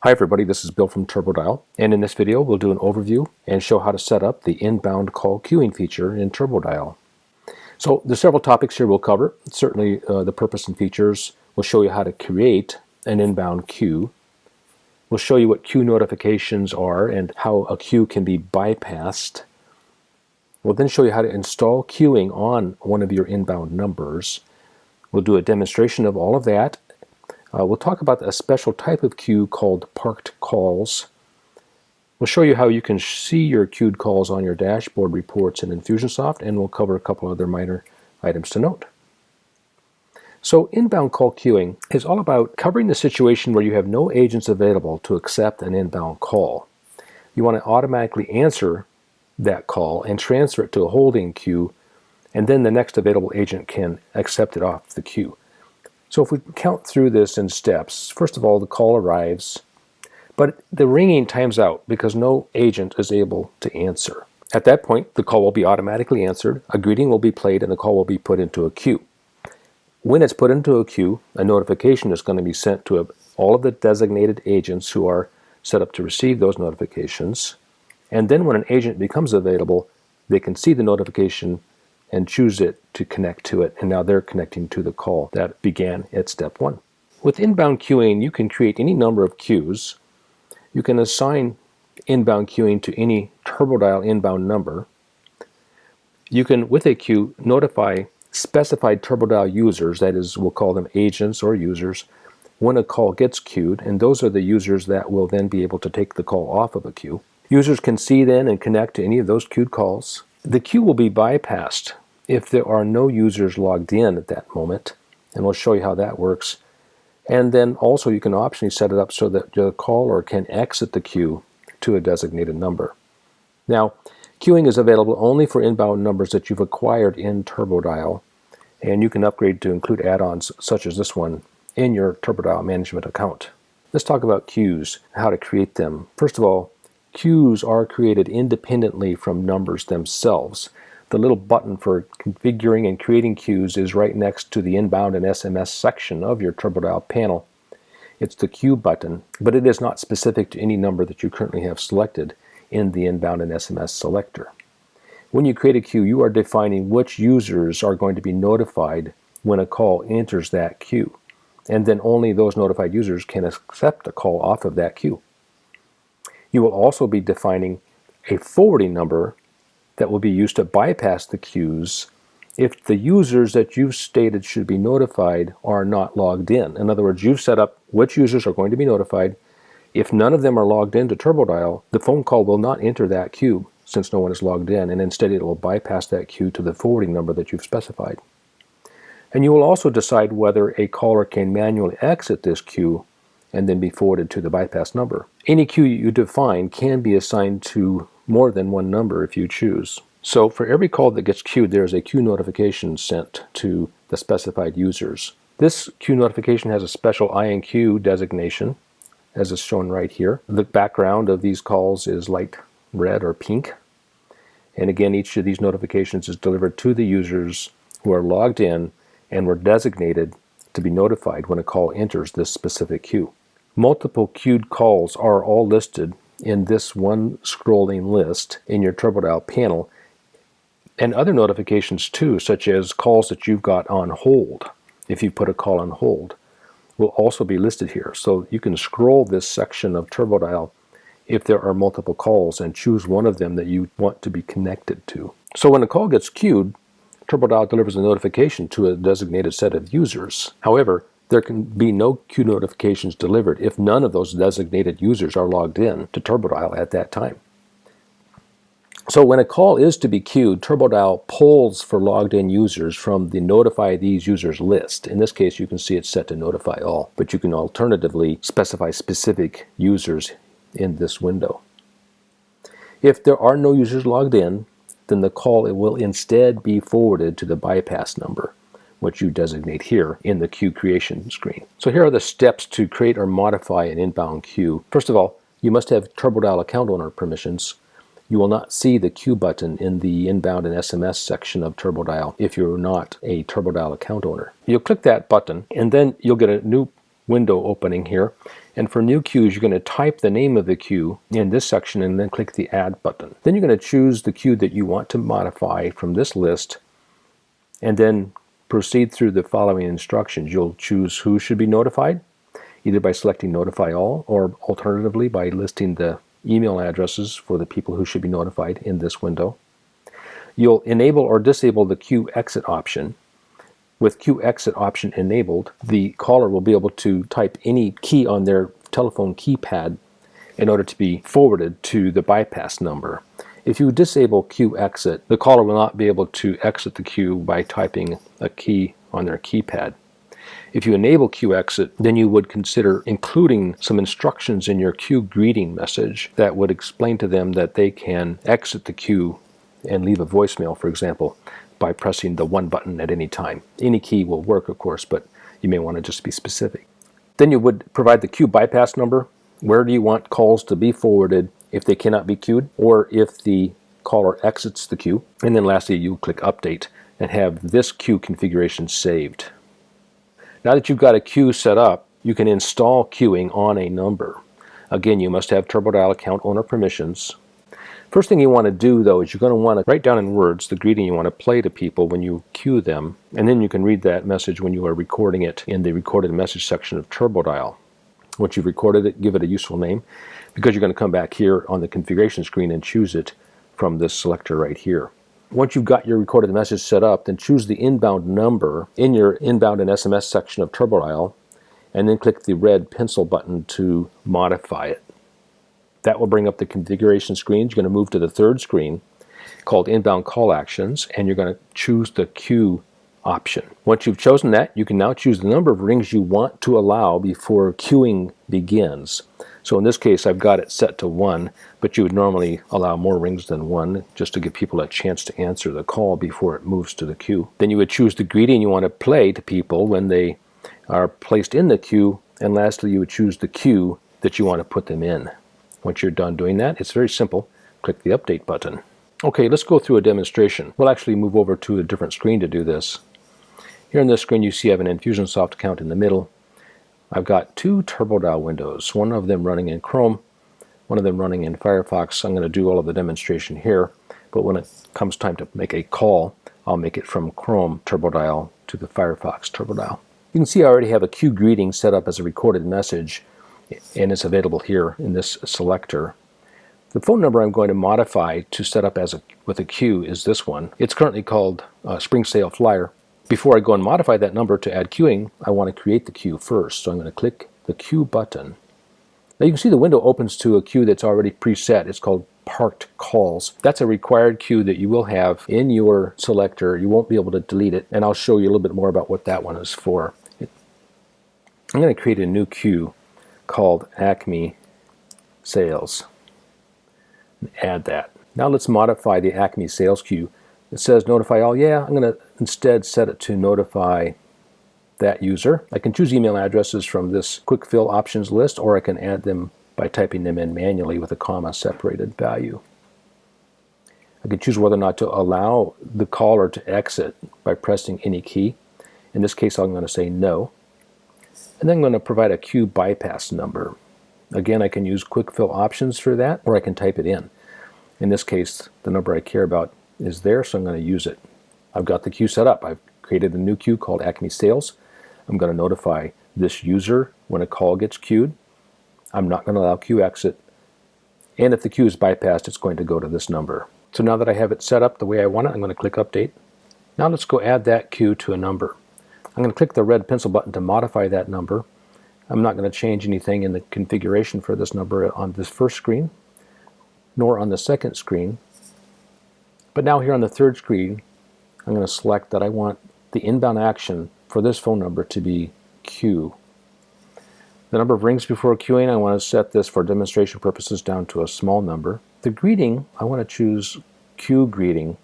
Hi everybody, this is Bill from turboDial, and in this video we'll do an overview and show how to set up the inbound call queuing feature in turboDial. So there's several topics here we'll cover. Certainly the purpose and features. We'll show you how to create an inbound queue. We'll show you what queue notifications are and how a queue can be bypassed. We'll then show you how to install queuing on one of your inbound numbers. We'll do a demonstration of all of that. We'll talk about a special type of queue called parked calls. We'll show you how you can see your queued calls on your dashboard reports in Infusionsoft, and we'll cover a couple other minor items to note. So inbound call queuing is all about covering the situation where you have no agents available to accept an inbound call. You want to automatically answer that call and transfer it to a holding queue, and then the next available agent can accept it off the queue. So if we count through this in steps, first of all, the call arrives, but the ringing times out because no agent is able to answer. At that point, the call will be automatically answered, a greeting will be played, and the call will be put into a queue. When it's put into a queue, a notification is going to be sent to all of the designated agents who are set up to receive those notifications. And then when an agent becomes available, they can see the notification and choose it to connect to it, and now they're connecting to the call that began at step one. With inbound queuing, you can create any number of queues. You can assign inbound queuing to any turboDial inbound number. You can, with a queue, notify specified turboDial users, that is, we'll call them agents or users, when a call gets queued, and those are the users that will then be able to take the call off of a queue. Users can see then and connect to any of those queued calls. The queue will be bypassed if there are no users logged in at that moment, and we'll show you how that works. And then also you can optionally set it up so that the caller can exit the queue to a designated number. Now, queuing is available only for inbound numbers that you've acquired in turboDial, and you can upgrade to include add-ons such as this one in your turboDial management account. Let's talk about queues, how to create them. First of all, queues are created independently from numbers themselves. The little button for configuring and creating queues is right next to the inbound and SMS section of your turboDial panel. It's the queue button, but it is not specific to any number that you currently have selected in the inbound and SMS selector. When you create a queue, you are defining which users are going to be notified when a call enters that queue, and then only those notified users can accept a call off of that queue. You will also be defining a forwarding number that will be used to bypass the queues if the users that you've stated should be notified are not logged in. In other words, you've set up which users are going to be notified. If none of them are logged into turboDial, the phone call will not enter that queue since no one is logged in, and instead it will bypass that queue to the forwarding number that you've specified. And you will also decide whether a caller can manually exit this queue and then be forwarded to the bypass number. Any queue you define can be assigned to more than one number if you choose. So for every call that gets queued, there is a queue notification sent to the specified users. This queue notification has a special INQ designation, as is shown right here. The background of these calls is light red or pink. And again, each of these notifications is delivered to the users who are logged in and were designated to be notified when a call enters this specific queue. Multiple queued calls are all listed in this one scrolling list in your turboDial panel, and other notifications too, such as calls that you've got on hold. If you put a call on hold, will also be listed here. So you can scroll this section of turboDial if there are multiple calls and choose one of them that you want to be connected to. So when a call gets queued, turboDial delivers a notification to a designated set of users. However, there can be no queue notifications delivered if none of those designated users are logged in to turboDial at that time. So when a call is to be queued, turboDial pulls for logged in users from the Notify These Users list. In this case, you can see it's set to Notify All, but you can alternatively specify specific users in this window. If there are no users logged in, then the call will instead be forwarded to the bypass number, which you designate here in the queue creation screen. So here are the steps to create or modify an inbound queue. First of all, you must have turboDial account owner permissions. You will not see the queue button in the inbound and SMS section of turboDial if you're not a turboDial account owner. You'll click that button, and then you'll get a new window opening here. And for new queues, you're going to type the name of the queue in this section and then click the Add button. Then you're going to choose the queue that you want to modify from this list and then proceed through the following instructions. You'll choose who should be notified, either by selecting Notify All or alternatively by listing the email addresses for the people who should be notified in this window. You'll enable or disable the queue exit option. With queue exit option enabled, the caller will be able to type any key on their telephone keypad in order to be forwarded to the bypass number. If you disable queue exit, the caller will not be able to exit the queue by typing a key on their keypad. If you enable queue exit, then you would consider including some instructions in your queue greeting message that would explain to them that they can exit the queue and leave a voicemail, for example, by pressing the 1 button at any time. Any key will work, of course, but you may want to just be specific. Then you would provide the queue bypass number. Where do you want calls to be forwarded if they cannot be queued, or if the caller exits the queue? And then lastly, you click Update and have this queue configuration saved. Now that you've got a queue set up, you can install queuing on a number. Again, you must have turboDial account owner permissions. First thing you want to do, though, is you're going to want to write down in words the greeting you want to play to people when you queue them, and then you can read that message when you are recording it in the recorded message section of turboDial. Once you've recorded it, give it a useful name, because you're going to come back here on the configuration screen and choose it from this selector right here. Once you've got your recorded message set up, then choose the inbound number in your inbound and SMS section of turboDial, and then click the red pencil button to modify it. That will bring up the configuration screen. You're going to move to the third screen called Inbound Call Actions, and you're going to choose the queue option. Once you've chosen that, you can now choose the number of rings you want to allow before queuing begins. So in this case, I've got it set to 1, but you would normally allow more rings than 1 just to give people a chance to answer the call before it moves to the queue. Then you would choose the greeting you want to play to people when they are placed in the queue, and lastly, you would choose the queue that you want to put them in. Once you're done doing that, it's very simple. Click the Update button. Okay, let's go through a demonstration. We'll actually move over to a different screen to do this. Here on this screen, you see I have an Infusionsoft account in the middle. I've got 2 turboDial windows, one of them running in Chrome, one of them running in Firefox. I'm going to do all of the demonstration here, but when it comes time to make a call, I'll make it from Chrome turboDial to the Firefox turboDial. You can see I already have a queue greeting set up as a recorded message, and it's available here in this selector. The phone number I'm going to modify to set up with a queue is this one. It's currently called Spring Sale Flyer. Before I go and modify that number to add queuing, I want to create the queue first. So I'm going to click the queue button. Now you can see the window opens to a queue that's already preset. It's called Parked Calls. That's a required queue that you will have in your selector. You won't be able to delete it, and I'll show you a little bit more about what that one is for. I'm going to create a new queue called Acme Sales. Add that. Now let's modify the Acme Sales queue. It says notify all. Yeah, I'm going to instead set it to notify that user. I can choose email addresses from this quick fill options list, or I can add them by typing them in manually with a comma separated value. I can choose whether or not to allow the caller to exit by pressing any key. In this case, I'm going to say no. And then I'm going to provide a queue bypass number. Again, I can use quick fill options for that, or I can type it in. In this case, the number I care about is there, so I'm going to use it. I've got the queue set up. I've created a new queue called Acme Sales. I'm going to notify this user when a call gets queued. I'm not going to allow queue exit. And if the queue is bypassed, it's going to go to this number. So now that I have it set up the way I want it, I'm going to click Update. Now let's go add that queue to a number. I'm going to click the red pencil button to modify that number. I'm not going to change anything in the configuration for this number on this first screen, nor on the second screen. But now here on the third screen, I'm going to select that I want the inbound action for this phone number to be queue. The number of rings before queuing, I want to set this for demonstration purposes down to a small number. The greeting, I want to choose queue greeting,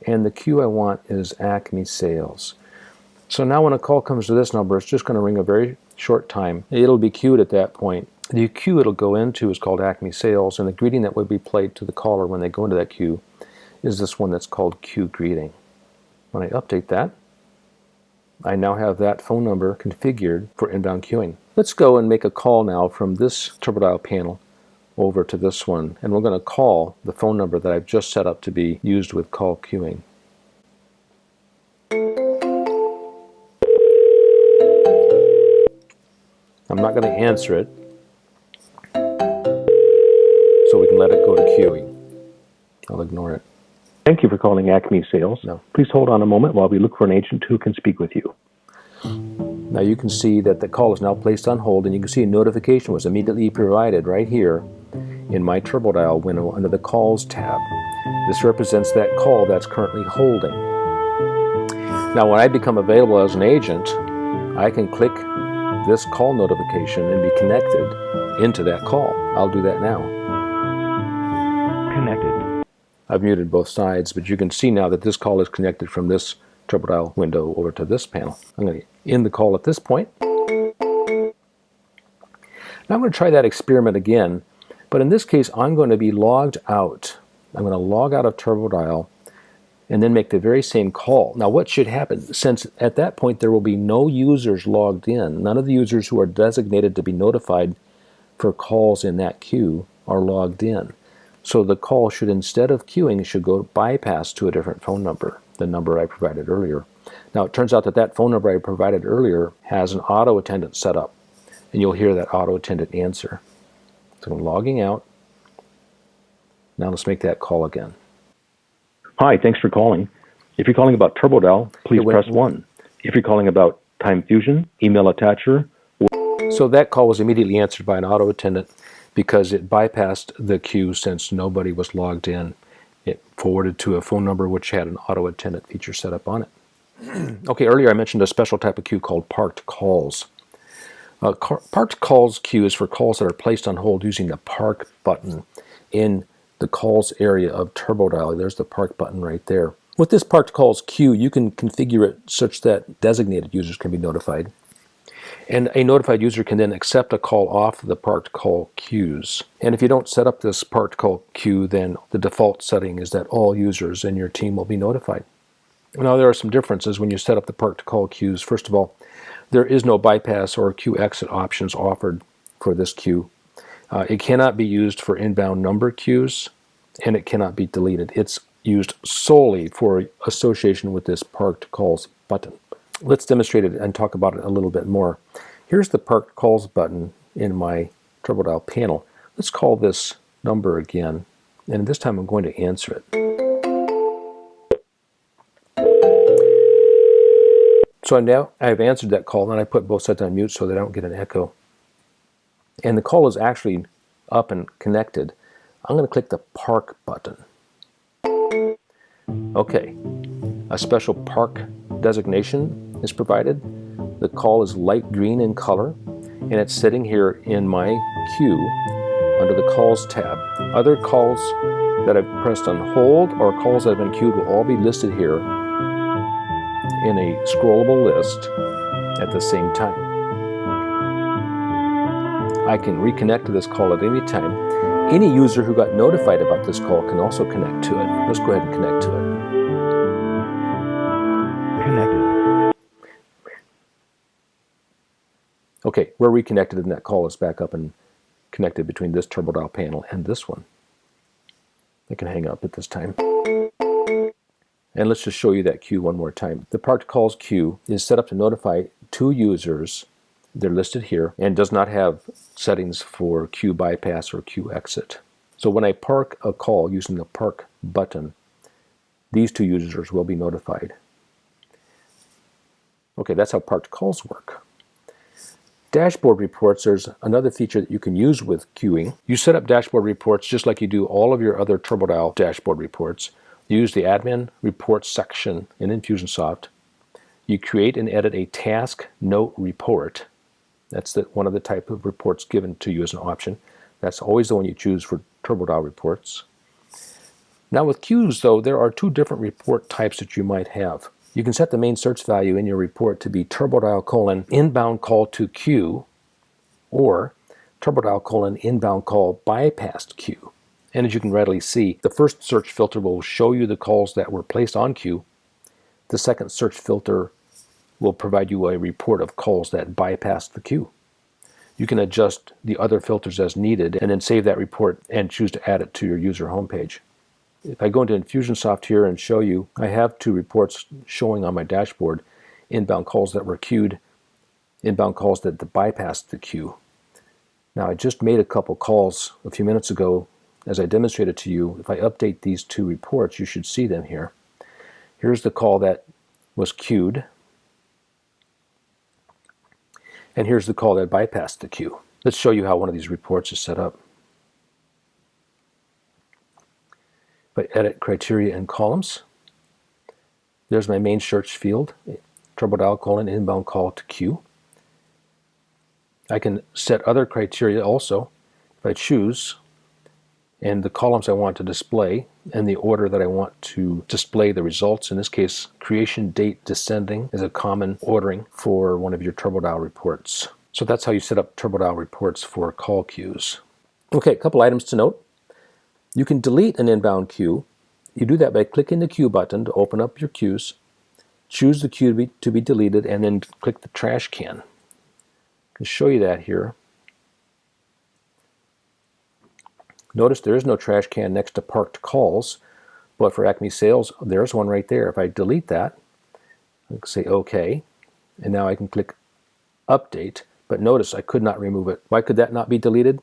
and the queue I want is Acme Sales. So now when a call comes to this number, it's just going to ring a very short time. It'll be queued at that point. The queue it'll go into is called Acme Sales, and the greeting that would be played to the caller when they go into that queue is this one that's called queue greeting. When I update that, I now have that phone number configured for inbound queuing. Let's go and make a call now from this turboDial panel over to this one, and we're going to call the phone number that I've just set up to be used with call queuing. I'm not going to answer it, so we can let it go to queuing. I'll ignore it. Thank you for calling Acme Sales. No. Please hold on a moment while we look for an agent who can speak with you. Now you can see that the call is now placed on hold, and you can see a notification was immediately provided right here in my turboDial window under the Calls tab. This represents that call that's currently holding. Now when I become available as an agent, I can click this call notification and be connected into that call. I'll do that now. Connected. I've muted both sides, but you can see now that this call is connected from this turboDial window over to this panel. I'm going to end the call at this point. Now I'm going to try that experiment again, but in this case I'm going to be logged out. I'm going to log out of turboDial and then make the very same call. Now what should happen, since at that point there will be no users logged in, none of the users who are designated to be notified for calls in that queue are logged in. So the call should, instead of queuing, should go bypass to a different phone number, the number I provided earlier. Now it turns out that that phone number I provided earlier has an auto attendant set up, and you'll hear that auto attendant answer. So I'm logging out. Now let's make that call again. Hi, thanks for calling. If you're calling about turboDial, please press 1. If you're calling about Time Fusion, email attacher. So that call was immediately answered by an auto attendant because it bypassed the queue since nobody was logged in. It forwarded to a phone number which had an auto attendant feature set up on it. Okay, earlier I mentioned a special type of queue called parked calls. Parked calls queue is for calls that are placed on hold using the park button in the calls area of turboDial. There's the park button right there. With this parked calls queue, you can configure it such that designated users can be notified. And a notified user can then accept a call off the parked call queues. And if you don't set up this parked call queue, then the default setting is that all users in your team will be notified. Now there are some differences when you set up the parked call queues. First of all, there is no bypass or queue exit options offered for this queue. It cannot be used for inbound number queues, and it cannot be deleted. It's used solely for association with this parked calls button. Let's demonstrate it and talk about it a little bit more. Here's the parked calls button in my turboDial panel. Let's call this number again, and this time I'm going to answer it. So now I've answered that call, and I put both sides on mute so that I don't get an echo. And the call is actually up and connected. I'm going to click the park button. Okay, a special park designation is provided. The call is light green in color, and it's sitting here in my queue under the Calls tab. Other calls that I've pressed on hold or calls that have been queued will all be listed here in a scrollable list at the same time. I can reconnect to this call at any time. Any user who got notified about this call can also connect to it. Let's go ahead and connect to it. Connected. Okay, we're reconnected and that call is back up and connected between this turboDial panel and this one. I can hang up at this time. And let's just show you that queue one more time. The parked calls queue is set up to notify 2 users. They're listed here and does not have settings for queue bypass or queue exit. So when I park a call using the park button, these 2 users will be notified. Okay, that's how parked calls work. Dashboard reports, there's another feature that you can use with queuing. You set up dashboard reports just like you do all of your other turboDial dashboard reports. You use the admin reports section in Infusionsoft. You create and edit a task note report. That's one of the type of reports given to you as an option. That's always the one you choose for turboDial reports. Now with queues though, there are 2 different report types that you might have. You can set the main search value in your report to be turboDial : inbound call to queue or turboDial : inbound call bypassed queue. And as you can readily see, the first search filter will show you the calls that were placed on queue. The second search filter will provide you a report of calls that bypassed the queue. You can adjust the other filters as needed and then save that report and choose to add it to your user homepage. If I go into Infusionsoft here and show you, I have 2 reports showing on my dashboard, inbound calls that were queued, inbound calls that bypassed the queue. Now I just made a couple calls a few minutes ago as I demonstrated to you. If I update these 2 reports, you should see them here. Here's the call that was queued, and here's the call that bypassed the queue. Let's show you how one of these reports is set up. If I edit criteria and columns, there's my main search field, turboDial : inbound call to queue. I can set other criteria also if I choose, and the columns I want to display and the order that I want to display the results. In this case, creation date descending is a common ordering for one of your turboDial reports. So that's how you set up turboDial reports for call queues. Okay, a couple items to note. You can delete an inbound queue. You do that by clicking the queue button to open up your queues, choose the queue to be deleted, and then click the trash can. I can show you that here. Notice there is no trash can next to parked calls, but for Acme Sales, there's one right there. If I delete that, I can say OK, and now I can click Update, but notice I could not remove it. Why could that not be deleted?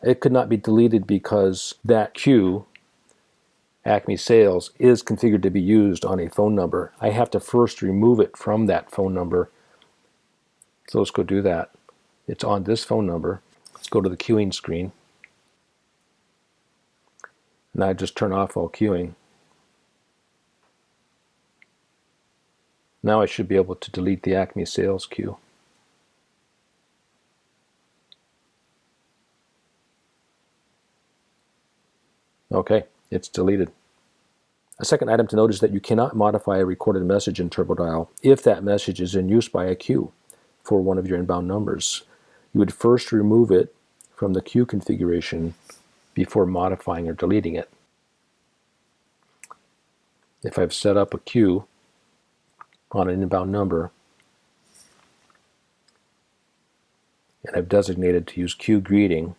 It could not be deleted because that queue, Acme Sales, is configured to be used on a phone number. I have to first remove it from that phone number. So let's go do that. It's on this phone number. Let's go to the queuing screen. Now I just turn off all queuing. Now I should be able to delete the Acme Sales queue. Okay, it's deleted. A second item to note is that you cannot modify a recorded message in turboDial if that message is in use by a queue for one of your inbound numbers. You would first remove it from the queue configuration before modifying or deleting it. If I've set up a queue on an inbound number and I've designated to use queue greeting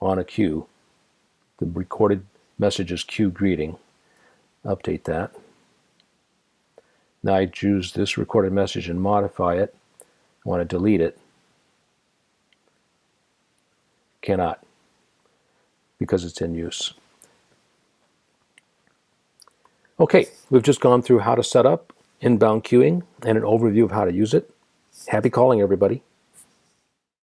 on a queue, the recorded message is queue greeting. Update that. Now I choose this recorded message and modify it. I want to delete it. Cannot, because it's in use. Okay, we've just gone through how to set up inbound queuing and an overview of how to use it. Happy calling, everybody.